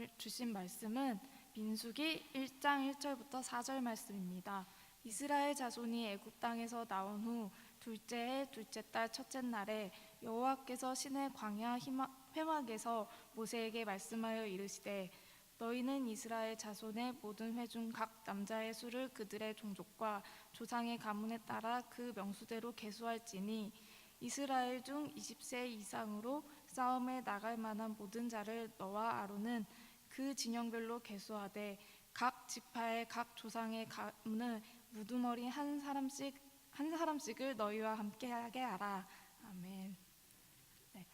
오늘 주신 말씀은 민수기 1장 1절부터 4절 말씀입니다. 이스라엘 자손이 애굽 땅에서 나온 후 둘째 해 둘째 달 첫째 날에 여호와께서 시내 광야 회막에서 모세에게 말씀하여 이르시되 너희는 이스라엘 자손의 모든 회 중 각 남자의 수를 그들의 종족과 조상의 가문에 따라 그 명수대로 계수할지니 이스라엘 중 20세 이상으로 싸움에 나갈 만한 모든 자를 너와 아론은 그 진영별로 계수하되 각 지파의 각 조상의 가문을 무두머리 한 사람씩을 너희와 함께하게 하라. 아멘. 네,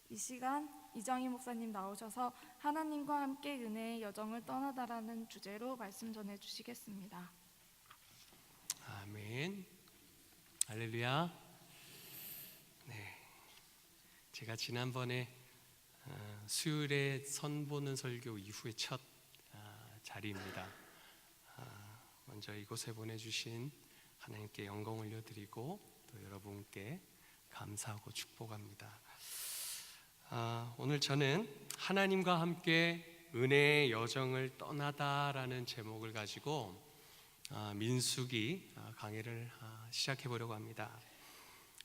이 시간 이정희 목사님 나오셔서 하나님과 함께 은혜의 여정을 떠나다라는 주제로 말씀 전해주시겠습니다. 아멘. 할렐루야. 네, 제가 지난번에 수요일에 선보는 설교 이후의 첫 자리입니다. 먼저 이곳에 보내주신 하나님께 영광 올려드리고 또 여러분께 감사하고 축복합니다. 오늘 저는 하나님과 함께 은혜의 여정을 떠나다라는 제목을 가지고 민수기 강의를 시작해 보려고 합니다.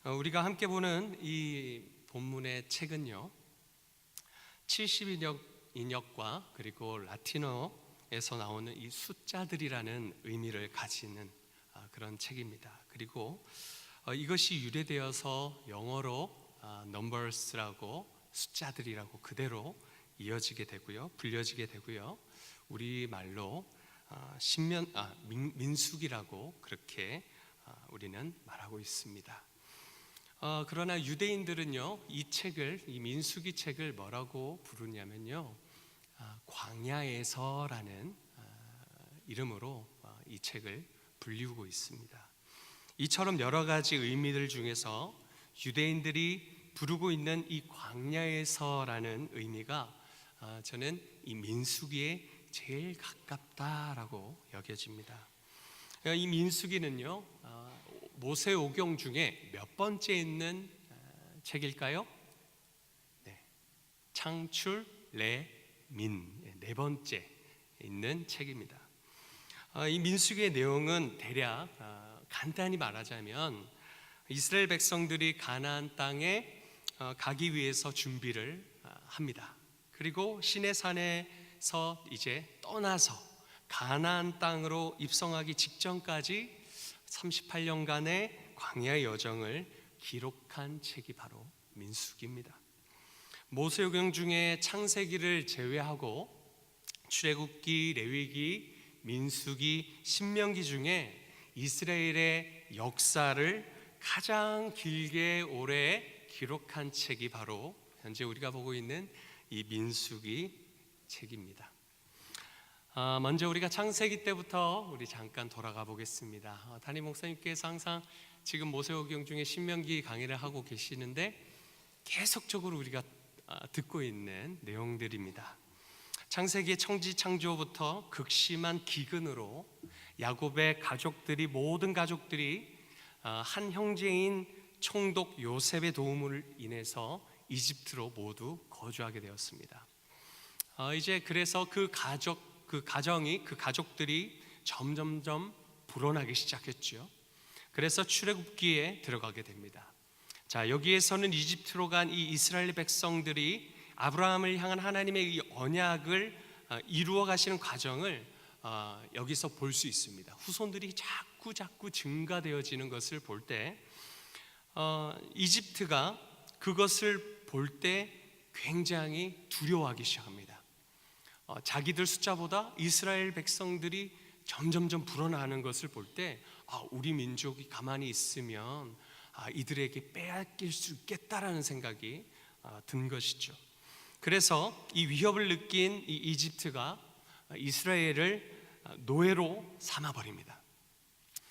우리가 함께 보는 이 본문의 책은요 70인역과 그리고 라틴어에서 나오는 이 숫자들이라는 의미를 가지는 그런 책입니다. 그리고 이것이 유래되어서 영어로 numbers라고 숫자들이라고 그대로 이어지게 되고요, 불려지게 되고요, 우리말로 민수기라고 그렇게 우리는 말하고 있습니다. 그러나 유대인들은요 이 민수기 책을 뭐라고 부르냐면요 광야에서라는 이름으로 이 책을 불리우고 있습니다. 이처럼 여러 가지 의미들 중에서 유대인들이 부르고 있는 이 광야에서라는 의미가 저는 이 민수기에 제일 가깝다라고 여겨집니다. 이 민수기는요 모세오경 중에 몇 번째 있는 책일까요? 네, 창출, 레, 민, 네 번째 있는 책입니다. 이 민수기의 내용은 대략 간단히 말하자면 이스라엘 백성들이 가나안 땅에 가기 위해서 준비를 합니다. 그리고 시내산에서 이제 떠나서 가나안 땅으로 입성하기 직전까지 38년간의 광야의 여정을 기록한 책이 바로 민수기입니다. 모세오경 중에 창세기를 제외하고 출애굽기, 레위기, 민수기, 신명기 중에 이스라엘의 역사를 가장 길게 오래 기록한 책이 바로 현재 우리가 보고 있는 이 민수기 책입니다. 먼저 우리가 창세기 때부터 우리 잠깐 돌아가 보겠습니다. 담임 목사님께서 항상 지금 모세오경 중에 신명기 강의를 하고 계시는데 계속적으로 우리가 듣고 있는 내용들입니다. 창세기의 청지 창조부터 극심한 기근으로 야곱의 모든 가족들이 한 형제인 총독 요셉의 도움을 인해서 이집트로 모두 거주하게 되었습니다. 이제 그래서 그 가족들이 점점점 불어나기 시작했죠. 그래서 출애굽기에 들어가게 됩니다. 자, 여기에서는 이집트로 간 이 이스라엘 백성들이 아브라함을 향한 하나님의 이 언약을 이루어 가시는 과정을 여기서 볼 수 있습니다. 후손들이 자꾸 증가되어지는 것을 볼 때 이집트가 그것을 볼 때 굉장히 두려워하기 시작합니다. 자기들 숫자보다 이스라엘 백성들이 점점점 불어나는 것을 볼 때 우리 민족이 가만히 있으면 이들에게 빼앗길 수 있겠다라는 생각이 든 것이죠. 그래서 이 위협을 느낀 이 이집트가 이스라엘을 노예로 삼아버립니다.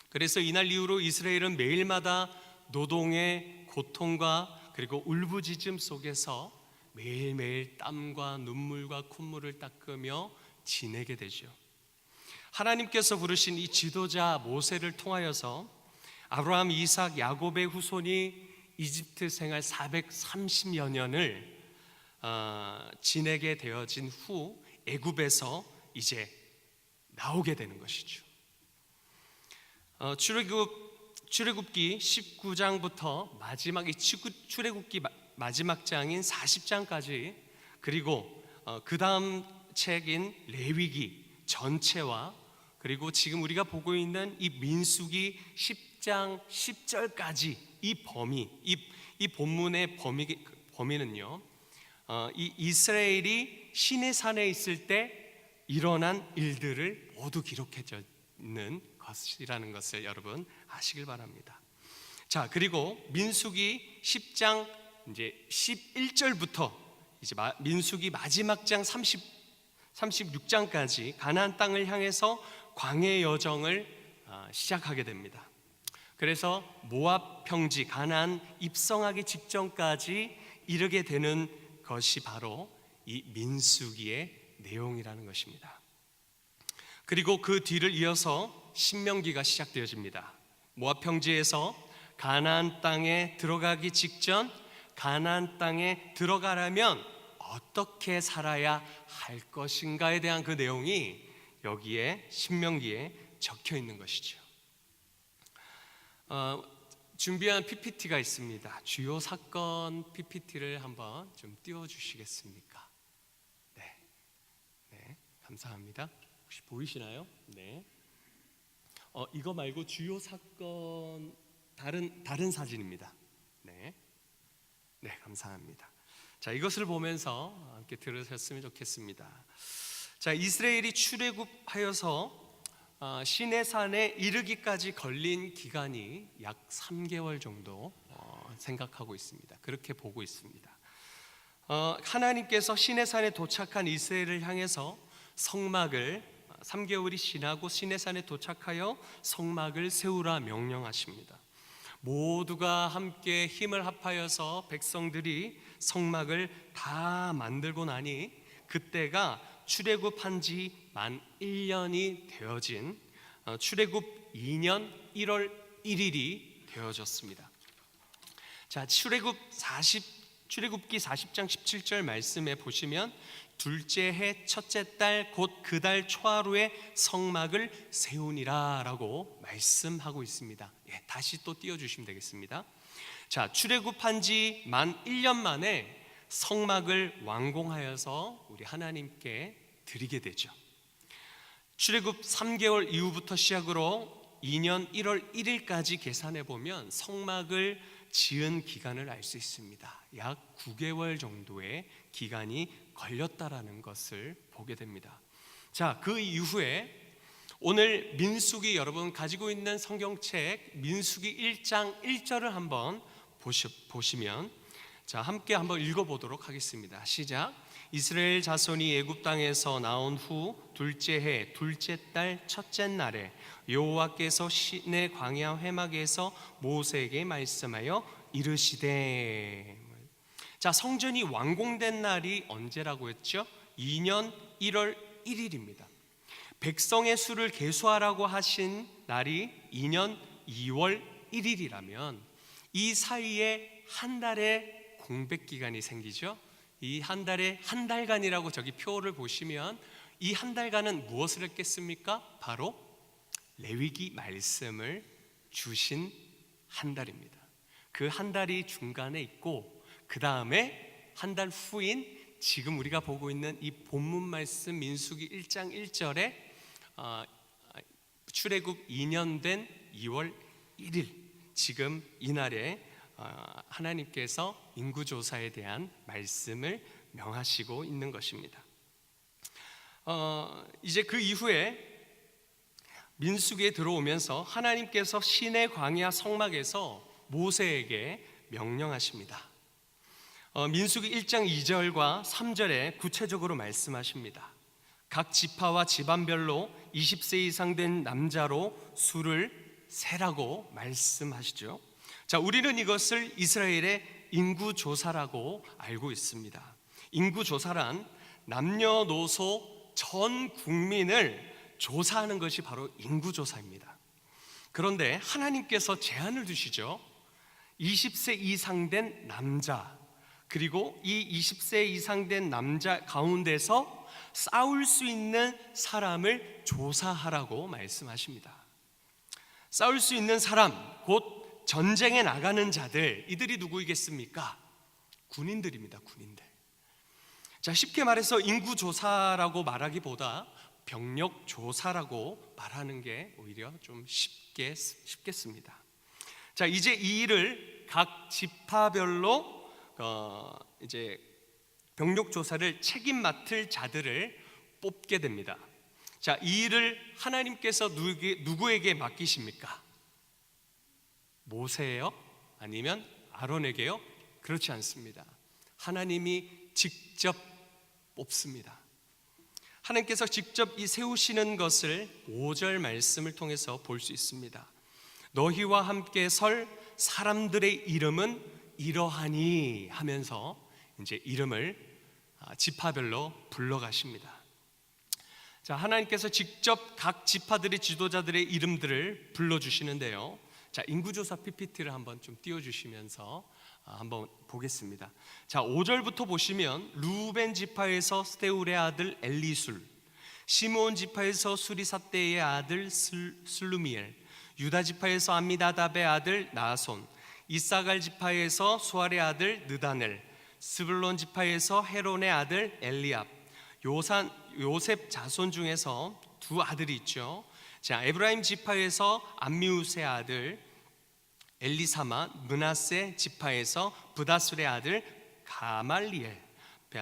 그래서 이날 이후로 이스라엘은 매일마다 노동의 고통과 그리고 울부짖음 속에서 매일매일 땀과 눈물과 콧물을 닦으며 지내게 되죠. 하나님께서 부르신 이 지도자 모세를 통하여서 아브라함, 이삭, 야곱의 후손이 이집트 생활 430여 년을 지내게 되어진 후 애굽에서 이제 나오게 되는 것이죠. 출애굽기 19장부터 마지막 이 출애굽기 마지막 장인 40장까지, 그리고 그 다음 책인 레위기 전체와, 그리고 지금 우리가 보고 있는 이 민수기 10장 10절까지 이 범위, 이 본문의 범위는요, 이 이스라엘이 시내산에 있을 때 일어난 일들을 모두 기록해져 있는 것이라는 것을 여러분 아시길 바랍니다. 자, 그리고 민수기 10장 이제 11절부터 이제 민수기 마지막 장 36장까지 가나안 땅을 향해서 광해 여정을 시작하게 됩니다. 그래서 모압 평지 가나안 입성하기 직전까지 이르게 되는 것이 바로 이 민수기의 내용이라는 것입니다. 그리고 그 뒤를 이어서 신명기가 시작되어집니다. 모압 평지에서 가나안 땅에 들어가기 직전, 가나안 땅에 들어가려면 어떻게 살아야 할 것인가에 대한 그 내용이 여기에 신명기에 적혀 있는 것이죠. 준비한 PPT가 있습니다. 주요 사건 PPT를 한번 좀 띄워주시겠습니까? 네, 감사합니다. 혹시 보이시나요? 네. 이거 말고 주요 사건 다른 사진입니다. 네, 감사합니다. 자, 이것을 보면서 함께 들으셨으면 좋겠습니다. 자, 이스라엘이 출애굽하여서 시내산에 이르기까지 걸린 기간이 약 3개월 정도 생각하고 있습니다. 그렇게 보고 있습니다. 하나님께서 시내산에 도착한 이스라엘을 향해서 성막을 3개월이 지나고 시내산에 도착하여 성막을 세우라 명령하십니다. 모두가 함께 힘을 합하여서 백성들이 성막을 다 만들고 나니 그때가 출애굽한 지 만 1년이 되어진 출애굽 2년 1월 1일이 되어졌습니다. 자, 출애굽기 40장 17절 말씀에 보시면 둘째 해 첫째 달 곧 그 달 초하루에 성막을 세우니라 라고 말씀하고 있습니다. 다시 또 띄워주시면 되겠습니다. 자, 출애굽한 지 만 1년 만에 성막을 완공하여서 우리 하나님께 드리게 되죠. 출애굽 3개월 이후부터 시작으로 2년 1월 1일까지 계산해 보면 성막을 지은 기간을 알 수 있습니다. 약 9개월 정도의 기간이 걸렸다라는 것을 보게 됩니다. 자, 그 이후에 오늘 민수기, 여러분 가지고 있는 성경책 민수기 1장 1절을 한번 보시면, 자, 함께 한번 읽어보도록 하겠습니다. 시작. 이스라엘 자손이 애굽 땅에서 나온 후 둘째 해 둘째 달 첫째 날에 여호와께서 시내 광야 회막에서 모세에게 말씀하여 이르시되. 자, 성전이 완공된 날이 언제라고 했죠? 2년 1월 1일입니다. 백성의 수를 계수하라고 하신 날이 2년 2월 1일이라면 이 사이에 한 달의 공백 기간이 생기죠. 이 한 달에 한 달간이라고 저기 표를 보시면 이 한 달간은 무엇을 했겠습니까? 바로 레위기 말씀을 주신 한 달입니다. 그 한 달이 중간에 있고 그 다음에 한 달 후인 지금 우리가 보고 있는 이 본문 말씀 민수기 1장 1절에 출애굽 2년 된 2월 1일 지금 이날에 하나님께서 인구조사에 대한 말씀을 명하시고 있는 것입니다. 이제 그 이후에 민수기에 들어오면서 하나님께서 시내 광야 성막에서 모세에게 명령하십니다. 민수기 1장 2절과 3절에 구체적으로 말씀하십니다. 각 지파와 집안별로 20세 이상 된 남자로 수를 세라고 말씀하시죠. 자, 우리는 이것을 이스라엘의 인구조사라고 알고 있습니다. 인구조사란 남녀노소 전 국민을 조사하는 것이 바로 인구조사입니다. 그런데 하나님께서 제한을 두시죠. 20세 이상 된 남자, 그리고 이 20세 이상 된 남자 가운데서 싸울 수 있는 사람을 조사하라고 말씀하십니다. 싸울 수 있는 사람, 곧 전쟁에 나가는 자들, 이들이 누구이겠습니까? 군인들입니다. 군인들. 자, 쉽게 말해서 인구조사라고 말하기보다 병력조사라고 말하는 게 오히려 좀 쉽겠습니다. 자, 이제 이 일을 각 지파별로 이제 병력조사를 책임 맡을 자들을 뽑게 됩니다. 자, 이 일을 하나님께서 누구에게 맡기십니까? 모세예요? 아니면 아론에게요? 그렇지 않습니다. 하나님이 직접 뽑습니다. 하나님께서 직접 이 세우시는 것을 5절 말씀을 통해서 볼 수 있습니다. 너희와 함께 설 사람들의 이름은 이러하니 하면서 이제 이름을 지파별로 불러가십니다. 자, 하나님께서 직접 각 지파들의 지도자들의 이름들을 불러주시는데요. 자, 인구조사 PPT를 한번 좀 띄워주시면서 한번 보겠습니다. 자, 5절부터 보시면 루벤 지파에서 스데울의 아들 엘리술, 시므온 지파에서 수리사대의 아들 슬루미엘, 유다 지파에서 암미다답의 아들 나손, 이사갈 지파에서 수알의 아들 느다넬, 스불론 지파에서 헤론의 아들 엘리압, 요셉 자손 중에서 두 아들이 있죠. 자, 에브라임 지파에서 암미우스의 아들 엘리사마, 므낫세 지파에서 브다술의 아들 가말리엘,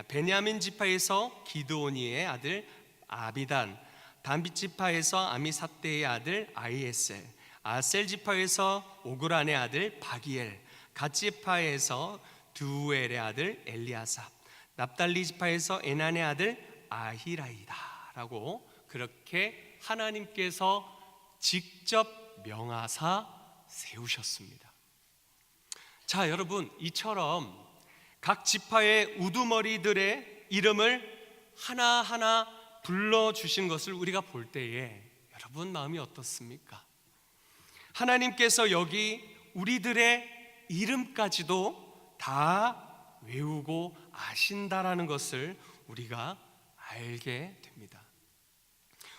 베냐민 지파에서 기드오니의 아들 아비단, 단빗 지파에서 아미사대의 아들 아이에셀, 아셀 지파에서 오그란의 아들 바기엘, 갓 지파에서 두엘의 아들 엘리아삽, 납달리 지파에서 에난의 아들 아히라이다라고 그렇게 하나님께서 직접 명하사 세우셨습니다. 자, 여러분, 이처럼 각 지파의 우두머리들의 이름을 하나하나 불러주신 것을 우리가 볼 때에 여러분 마음이 어떻습니까? 하나님께서 여기 우리들의 이름까지도 다 외우고 아신다라는 것을 우리가 알게 됩니다.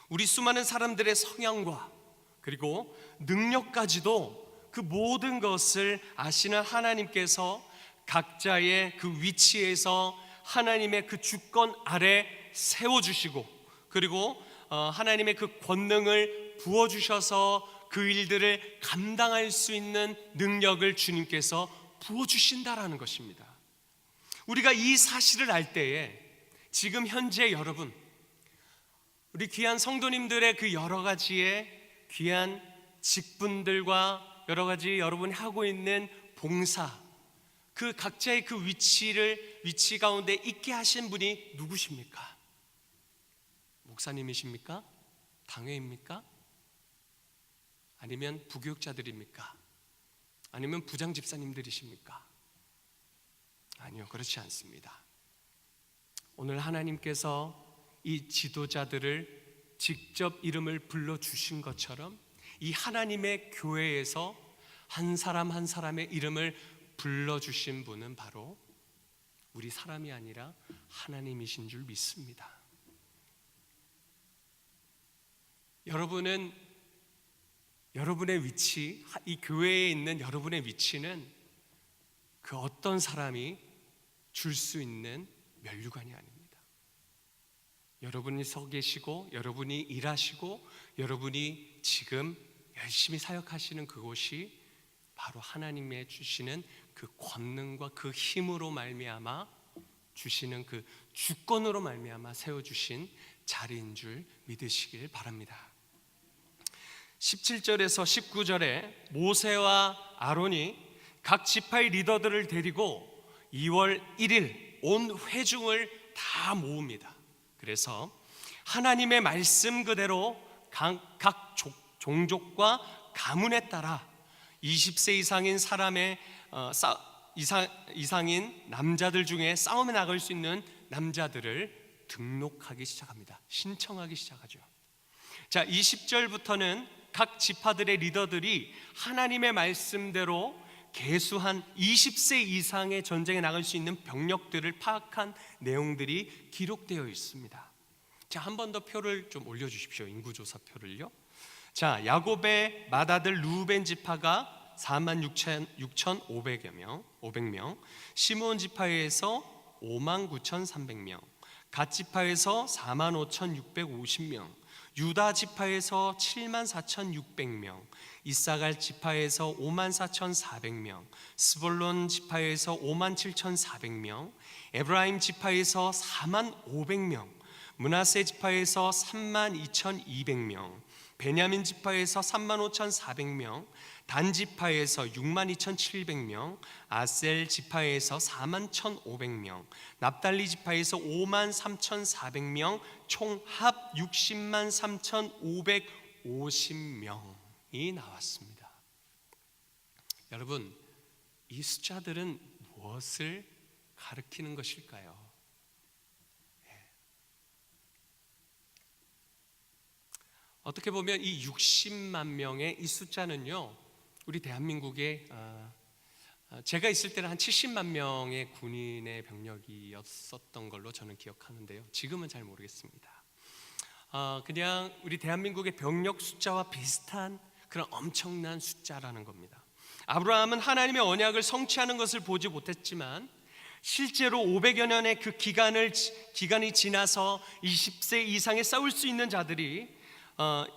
우리 수많은 사람들의 성향과 그리고 능력까지도 그 모든 것을 아시는 하나님께서 각자의 그 위치에서 하나님의 그 주권 아래 세워주시고, 그리고 하나님의 그 권능을 부어주셔서 그 일들을 감당할 수 있는 능력을 주님께서 부어주신다라는 것입니다. 우리가 이 사실을 알 때에 지금 현재 여러분, 우리 귀한 성도님들의 그 여러 가지의 귀한 직분들과 여러 가지 여러분이 하고 있는 봉사, 그 각자의 그 위치 가운데 있게 하신 분이 누구십니까? 목사님이십니까? 당회입니까? 아니면 부교육자들입니까? 아니면 부장 집사님들이십니까? 아니요, 그렇지 않습니다. 오늘 하나님께서 이 지도자들을 직접 이름을 불러주신 것처럼 이 하나님의 교회에서 한 사람 한 사람의 이름을 불러주신 분은 바로 우리 사람이 아니라 하나님이신 줄 믿습니다. 여러분은 여러분의 위치, 이 교회에 있는 여러분의 위치는 그 어떤 사람이 줄 수 있는 면류관이 아닙니다. 여러분이 서 계시고 여러분이 일하시고 여러분이 지금 열심히 사역하시는 그곳이 바로 하나님의 주시는 그 권능과 그 힘으로 말미암아 주시는 그 주권으로 말미암아 세워주신 자리인 줄 믿으시길 바랍니다. 17절에서 19절에 모세와 아론이 각 지파의 리더들을 데리고 2월 1일 온 회중을 다 모읍니다. 그래서 하나님의 말씀 그대로 각 종족과 가문에 따라 20세 이상인 사람의 이상인 남자들 중에 싸움에 나갈 수 있는 남자들을 등록하기 시작합니다. 신청하기 시작하죠. 자, 20절부터는 각 지파들의 리더들이 하나님의 말씀대로 계수한 20세 이상의 전쟁에 나갈 수 있는 병력들을 파악한 내용들이 기록되어 있습니다. 자, 한 번 더 표를 좀 올려주십시오. 인구조사 표를요. 자, 야곱의 맏아들 루벤 지파가 46,500여 명, 500명, 시므온 지파에서 59,300명, 갓 지파에서 45,650명, 유다 지파에서 74,600명, 이사갈 지파에서 54,400명, 스볼론 지파에서 57,400명, 에브라임 지파에서 45,500명, 므낫세 지파에서 32,200명, 베냐민 지파에서 35,400명, 단 지파에서 62,700명, 아셀 지파에서 41,500명, 납달리 지파에서 53,400명, 총 합 603,550명이 나왔습니다. 여러분, 이 숫자들은 무엇을 가리키는 것일까요? 어떻게 보면 이 60만 명의 이 숫자는요, 우리 대한민국에 제가 있을 때는 한 70만 명의 군인의 병력이었었던 걸로 저는 기억하는데요. 지금은 잘 모르겠습니다. 그냥 우리 대한민국의 병력 숫자와 비슷한 그런 엄청난 숫자라는 겁니다. 아브라함은 하나님의 언약을 성취하는 것을 보지 못했지만 실제로 500여 년의 그 기간이 지나서 20세 이상에 싸울 수 있는 자들이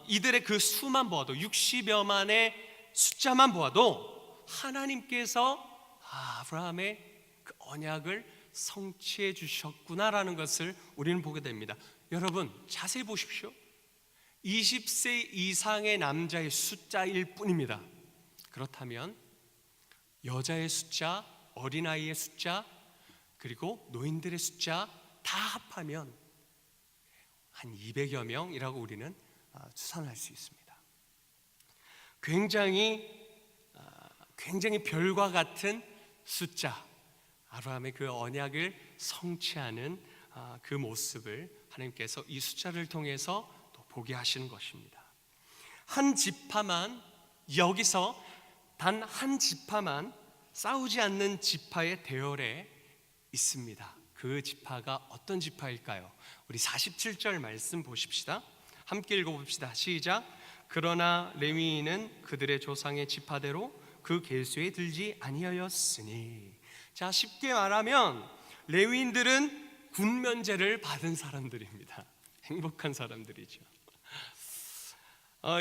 이들의 그 수만 보아도 60여만의 숫자만 보아도 하나님께서 아브라함의 그 언약을 성취해 주셨구나라는 것을 우리는 보게 됩니다. 여러분, 자세히 보십시오. 20세 이상의 남자의 숫자일 뿐입니다. 그렇다면 여자의 숫자, 어린아이의 숫자, 그리고 노인들의 숫자 다 합하면 한 200여 명이라고 우리는 추산할 수 있습니다. 굉장히 별과 같은 숫자, 아브라함의 그 언약을 성취하는 그 모습을 하나님께서 이 숫자를 통해서 또 보게 하시는 것입니다. 한 지파만, 여기서 단 한 지파만 싸우지 않는 지파의 대열에 있습니다. 그 지파가 어떤 지파일까요? 우리 47절 말씀 보십시다. 함께 읽어봅시다. 시작. 그러나 레위인은 그들의 조상의 지파대로 그 계수에 들지 아니하였으니. 자, 쉽게 말하면 레위인들은 군면제를 받은 사람들입니다. 행복한 사람들이죠.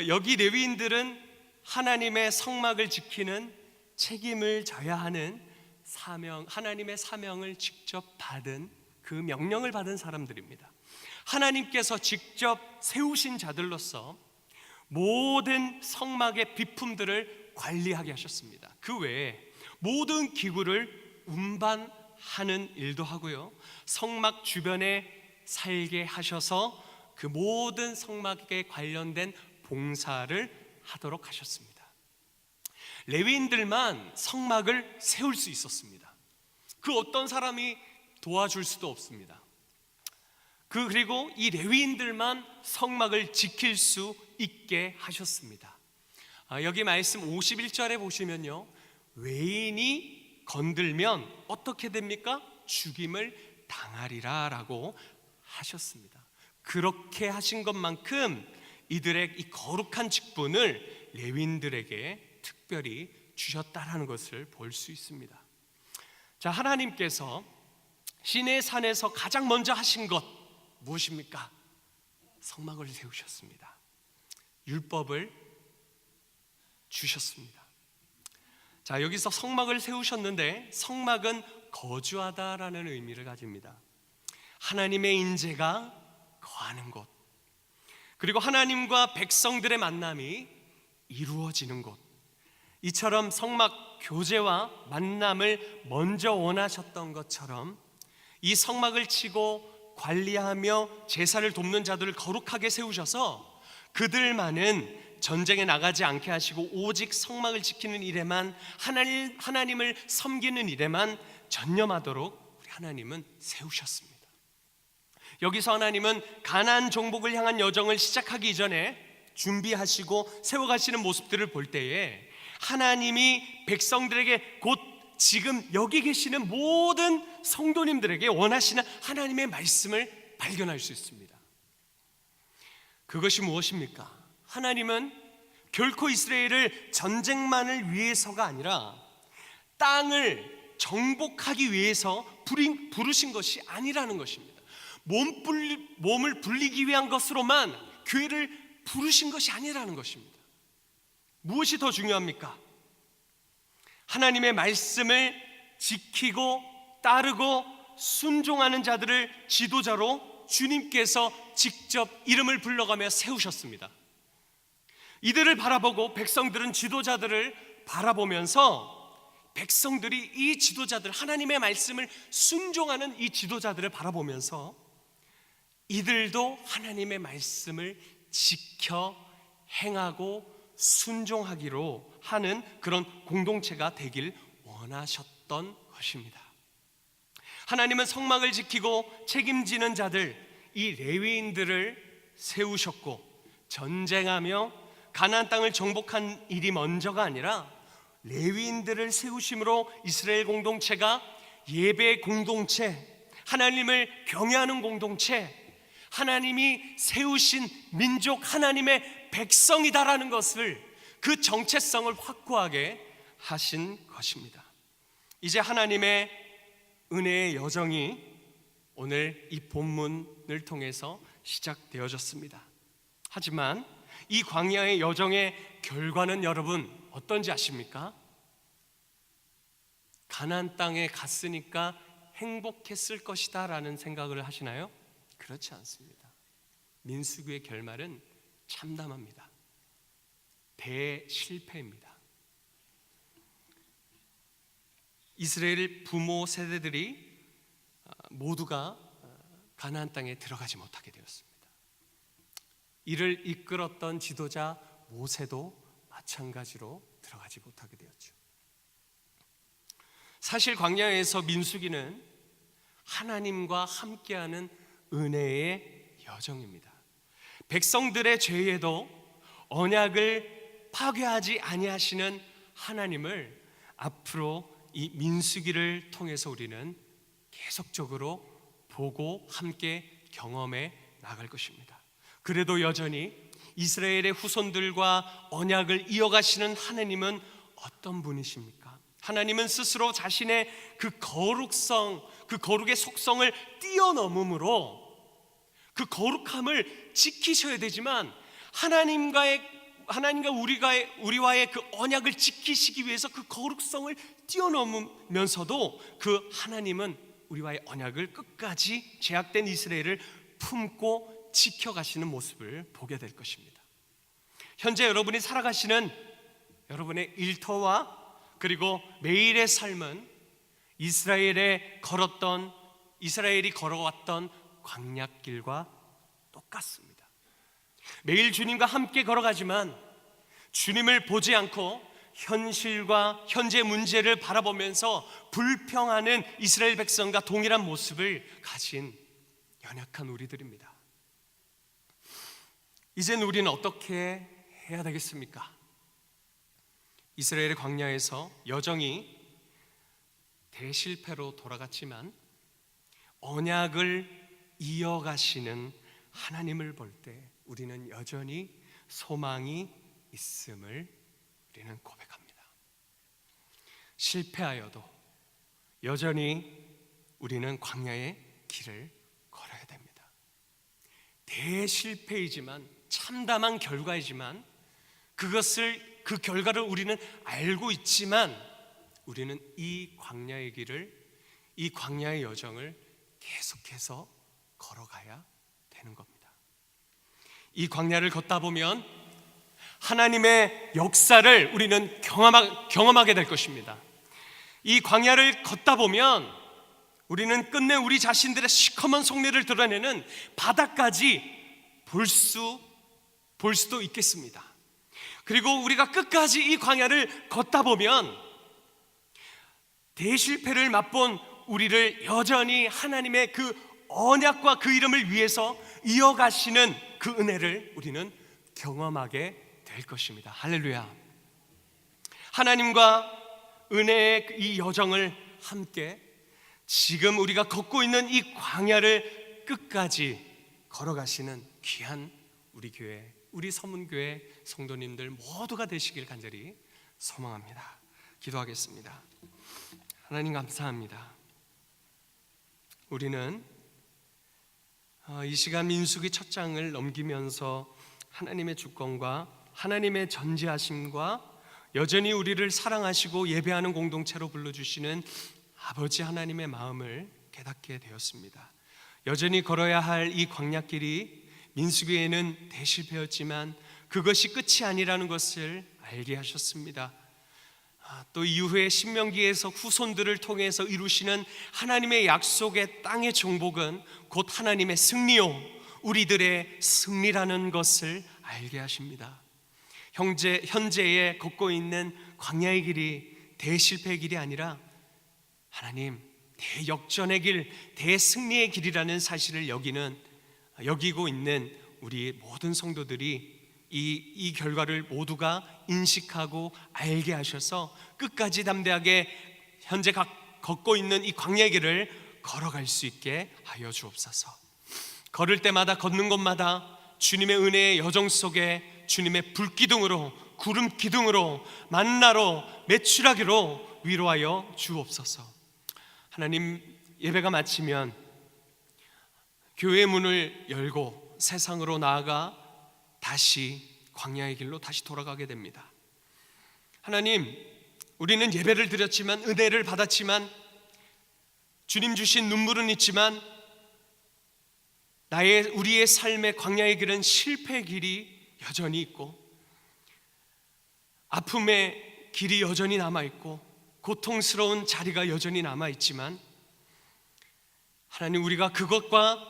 여기 레위인들은 하나님의 성막을 지키는 책임을 져야 하는 사명, 하나님의 사명을 직접 받은 그 명령을 받은 사람들입니다. 하나님께서 직접 세우신 자들로서 모든 성막의 비품들을 관리하게 하셨습니다. 그 외에 모든 기구를 운반하는 일도 하고요, 성막 주변에 살게 하셔서 그 모든 성막에 관련된 봉사를 하도록 하셨습니다. 레위인들만 성막을 세울 수 있었습니다. 그 어떤 사람이 도와줄 수도 없습니다. 그리고 이 레위인들만 성막을 지킬 수 있게 하셨습니다. 여기 말씀 51절에 보시면요, 외인이 건들면 어떻게 됩니까? 죽임을 당하리라 라고 하셨습니다. 그렇게 하신 것만큼 이들의 이 거룩한 직분을 레위인들에게 특별히 주셨다라는 것을 볼 수 있습니다. 자, 하나님께서 시내 산에서 가장 먼저 하신 것 무엇입니까? 성막을 세우셨습니다. 율법을 주셨습니다. 자, 여기서 성막을 세우셨는데 성막은 거주하다라는 의미를 가집니다. 하나님의 인재가 거하는 곳, 그리고 하나님과 백성들의 만남이 이루어지는 곳, 이처럼 성막 교제와 만남을 먼저 원하셨던 것처럼 이 성막을 치고 관리하며 제사를 돕는 자들을 거룩하게 세우셔서 그들만은 전쟁에 나가지 않게 하시고 오직 성막을 지키는 일에만, 하나님을 섬기는 일에만 전념하도록 우리 하나님은 세우셨습니다. 여기서 하나님은 가나안 정복을 향한 여정을 시작하기 전에 준비하시고 세워가시는 모습들을 볼 때에 하나님이 백성들에게 곧 지금 여기 계시는 모든 성도님들에게 원하시는 하나님의 말씀을 발견할 수 있습니다. 그것이 무엇입니까? 하나님은 결코 이스라엘을 전쟁만을 위해서가 아니라 땅을 정복하기 위해서 부르신 것이 아니라는 것입니다. 몸을 불리기 위한 것으로만 교회를 부르신 것이 아니라는 것입니다. 무엇이 더 중요합니까? 하나님의 말씀을 지키고 따르고 순종하는 자들을 지도자로 주님께서 직접 이름을 불러가며 세우셨습니다. 이들을 바라보고 백성들은 지도자들을 바라보면서 백성들이 이 지도자들, 하나님의 말씀을 순종하는 이 지도자들을 바라보면서 이들도 하나님의 말씀을 지켜 행하고 순종하기로 하는 그런 공동체가 되길 원하셨던 것입니다. 하나님은 성막을 지키고 책임지는 자들, 이 레위인들을 세우셨고 전쟁하며 가나안 땅을 정복한 일이 먼저가 아니라 레위인들을 세우심으로 이스라엘 공동체가 예배 공동체, 하나님을 경외하는 공동체, 하나님이 세우신 민족, 하나님의 백성이다라는 것을, 그 정체성을 확고하게 하신 것입니다. 이제 하나님의 은혜의 여정이 오늘 이 본문을 통해서 시작되어졌습니다. 하지만 이 광야의 여정의 결과는 여러분 어떤지 아십니까? 가나안 땅에 갔으니까 행복했을 것이다 라는 생각을 하시나요? 그렇지 않습니다. 민수기의 결말은 참담합니다. 대실패입니다. 이스라엘 부모 세대들이 모두가 가나안 땅에 들어가지 못하게 되었습니다. 이를 이끌었던 지도자 모세도 마찬가지로 들어가지 못하게 되었죠. 사실 광야에서 민수기는 하나님과 함께하는 은혜의 여정입니다. 백성들의 죄에도 언약을 파괴하지 아니하시는 하나님을 앞으로 이 민수기를 통해서 우리는 계속적으로 보고 함께 경험해 나갈 것입니다. 그래도 여전히 이스라엘의 후손들과 언약을 이어가시는 하나님은 어떤 분이십니까? 하나님은 스스로 자신의 그 거룩성, 그 거룩의 속성을 뛰어넘음으로 그 거룩함을 지키셔야 되지만 하나님과 우리와의 그 언약을 지키시기 위해서 그 거룩성을 뛰어넘으면서도 그 하나님은 우리와의 언약을 끝까지 제약된 이스라엘을 품고 지켜가시는 모습을 보게 될 것입니다. 현재 여러분이 살아가시는 여러분의 일터와 그리고 매일의 삶은 이스라엘이 걸어왔던 광야길과 똑같습니다. 매일 주님과 함께 걸어가지만 주님을 보지 않고 현실과 현재 문제를 바라보면서 불평하는 이스라엘 백성과 동일한 모습을 가진 연약한 우리들입니다. 이젠 우리는 어떻게 해야 되겠습니까? 이스라엘의 광야에서 여정이 대실패로 돌아갔지만 언약을 이어가시는 하나님을 볼 때 우리는 여전히 소망이 있음을 우리는 고백합니다. 실패하여도 여전히 우리는 광야의 길을 걸어야 됩니다. 대실패이지만 참담한 결과이지만 그 결과를 우리는 알고 있지만 우리는 이 광야의 길을, 이 광야의 여정을 계속해서 걸어가야 되는 겁니다. 이 광야를 걷다 보면 하나님의 역사를 우리는 경험하게 될 것입니다. 이 광야를 걷다 보면 우리는 끝내 우리 자신들의 시커먼 속내를 드러내는 바다까지 볼 수도 있겠습니다. 그리고 우리가 끝까지 이 광야를 걷다 보면 대실패를 맛본 우리를 여전히 하나님의 그 언약과 그 이름을 위해서 이어가시는 그 은혜를 우리는 경험하게 될 것입니다. 할렐루야. 하나님과 은혜의 이 여정을 함께 지금 우리가 걷고 있는 이 광야를 끝까지 걸어가시는 귀한 우리 교회, 우리 서문교회 성도님들 모두가 되시길 간절히 소망합니다. 기도하겠습니다. 하나님 감사합니다. 우리는 이 시간 민수기 첫 장을 넘기면서 하나님의 주권과 하나님의 전지하심과 여전히 우리를 사랑하시고 예배하는 공동체로 불러주시는 아버지 하나님의 마음을 깨닫게 되었습니다. 여전히 걸어야 할 이 광야길이 민수기에는 대실패였지만 그것이 끝이 아니라는 것을 알게 하셨습니다. 또 이후에 신명기에서 후손들을 통해서 이루시는 하나님의 약속의 땅의 정복은 곧 하나님의 승리요 우리들의 승리라는 것을 알게 하십니다. 현재에 걷고 있는 광야의 길이 대실패의 길이 아니라 하나님 대역전의 길, 대승리의 길이라는 사실을 여기고 있는 우리 모든 성도들이 이 결과를 모두가 인식하고 알게 하셔서 끝까지 담대하게 현재 걷고 있는 이 광야의 길을 걸어갈 수 있게 하여 주옵소서. 걸을 때마다 걷는 곳마다 주님의 은혜의 여정 속에 주님의 불기둥으로 구름 기둥으로 만나로 매출하기로 위로하여 주옵소서. 하나님 예배가 마치면 교회의 문을 열고 세상으로 나아가 다시 광야의 길로 다시 돌아가게 됩니다. 하나님, 우리는 예배를 드렸지만 은혜를 받았지만 주님 주신 눈물은 있지만 우리의 삶의 광야의 길은 실패의 길이 여전히 있고 아픔의 길이 여전히 남아있고 고통스러운 자리가 여전히 남아있지만 하나님 우리가 그것과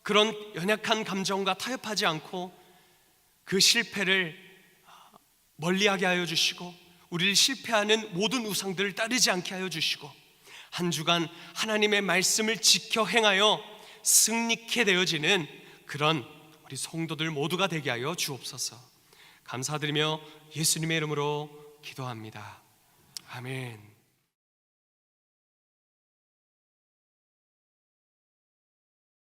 그런 연약한 감정과 타협하지 않고 그 실패를 멀리하게 하여 주시고 우리를 실패하는 모든 우상들을 따르지 않게 하여 주시고 한 주간 하나님의 말씀을 지켜 행하여 승리케 되어지는 그런 우리 성도들 모두가 되게 하여 주옵소서. 감사드리며 예수님의 이름으로 기도합니다. 아멘.